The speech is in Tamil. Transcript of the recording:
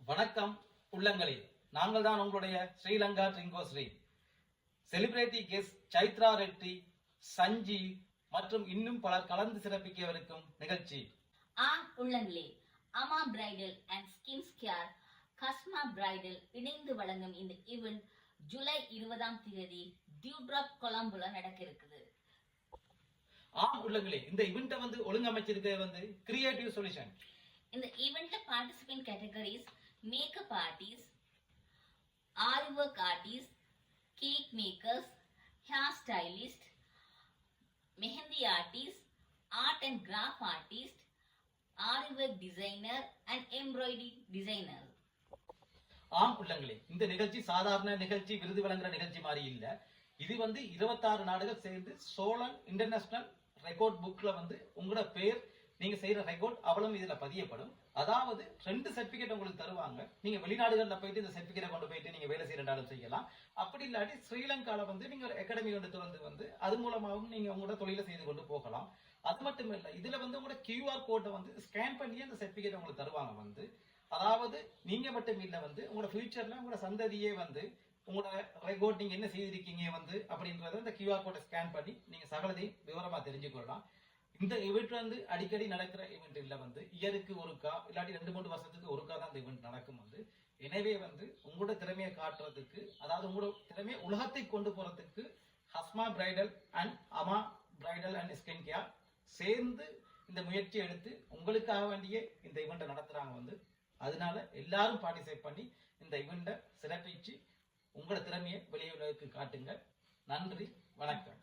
வணக்கம் உள்ளங்களே, நாங்கள் தான் உங்களுடைய ஸ்ரீலங்கா ட்ரிங்கோ ஸ்ரீ. செலிபிரிட்டி கெஸ்ட் சைத்ரா ரெட்டி, சஞ்சி மற்றும் இன்னும் பலர் கலந்து சிறப்பிக்கவிருக்கும் நிகழ்ச்சி. உள்ளங்களே, Ama bridal and skin care Kasma bridal இணைந்து வழங்கும் இந்த ஈவென்ட் ஜூலை 20ஆம் தேதி டியூட்ராப் கொலம்புல நடக்க இருக்குது. உள்ளங்களே, இந்த ஈவென்ட்டை ஒழுங்கமைச்சிருக்கிறது கிரியேட்டிவ் சொல்யூஷன். இந்த ஈவென்ட்ல participant categories makeup artists, artwork artists, cake makers, hair stylist, mehendi artist, art and graph artist, artwork designer and embroidery designer. உள்ளங்களே, இந்த நிகழ்ச்சி சாதாரண நிகழ்ச்சி, விருது வழங்குற நிகழ்ச்சி மாதிரி இல்ல. இது 26 நாடுகள் சேர்ந்து சோழன் இன்டர்நேஷனல் ரெக்கார்ட் புக்ல உங்களோட பேர், நீங்க செய்யற ரெக்கார்ட் அவ்வளவு இதுல பதியப்படும். அதாவது 2 சர்டிபிகேட் உங்களுக்கு தருவாங்க. நீங்க வெளிநாடுகள்ல போயிட்டு இந்த சர்டிபிகேட்டை கொண்டு போயிட்டு நீங்க வேலை செய்யறாலும் செய்யலாம். அப்படி இல்லாட்டி ஸ்ரீலங்கால நீங்க ஒரு அகாடமி கொண்டு திறந்து அது மூலமாகவும் நீங்க உங்களோட தொழிலை செய்து கொண்டு போகலாம். அது மட்டும் இல்ல, இதுல உங்களோட QR கோட்டை ஸ்கேன் பண்ணி அந்த சர்டிபிகேட் உங்களுக்கு தருவாங்க. அதாவது நீங்க மட்டும் இல்ல, உங்களோட ஃபியூச்சர்ல உங்களோட சந்ததியே உங்களோட ரெக்கார்ட் நீங்க என்ன செய்திருக்கீங்க அப்படின்றத இந்த QR கோட்டை ஸ்கேன் பண்ணி நீங்க சகலதையும் விவரமா தெரிஞ்சுக்கொள்ளலாம். இந்த ஈவெண்ட் அடிக்கடி நடக்கிற ஈவெண்ட் இல்ல, இயருக்கு ஒருக்கா இல்லாட்டி 2-3 வருஷத்துக்கு ஒருக்கா தான் இந்த ஈவெண்ட் நடக்கும். எனவே உங்களோட திறமையை காட்டுறதுக்கு, அதாவது உங்களோட திறமையை உலகத்தை கொண்டு போறதுக்கு ஹஸ்மா பிரைடல் அண்ட் அமா பிரைடல் அண்ட் ஸ்கின் கேர் சேர்ந்து இந்த முயற்சி எடுத்து உங்களுக்காக வேண்டிய இந்த ஈவெண்ட்டை நடத்துறாங்க. அதனால எல்லாரும் பார்ட்டிசிபேட் பண்ணி இந்த ஈவெண்ட்டை சிறப்பிச்சு உங்களோட திறமையை வெளியுலகுக்கு காட்டுங்க. நன்றி, வணக்கம்.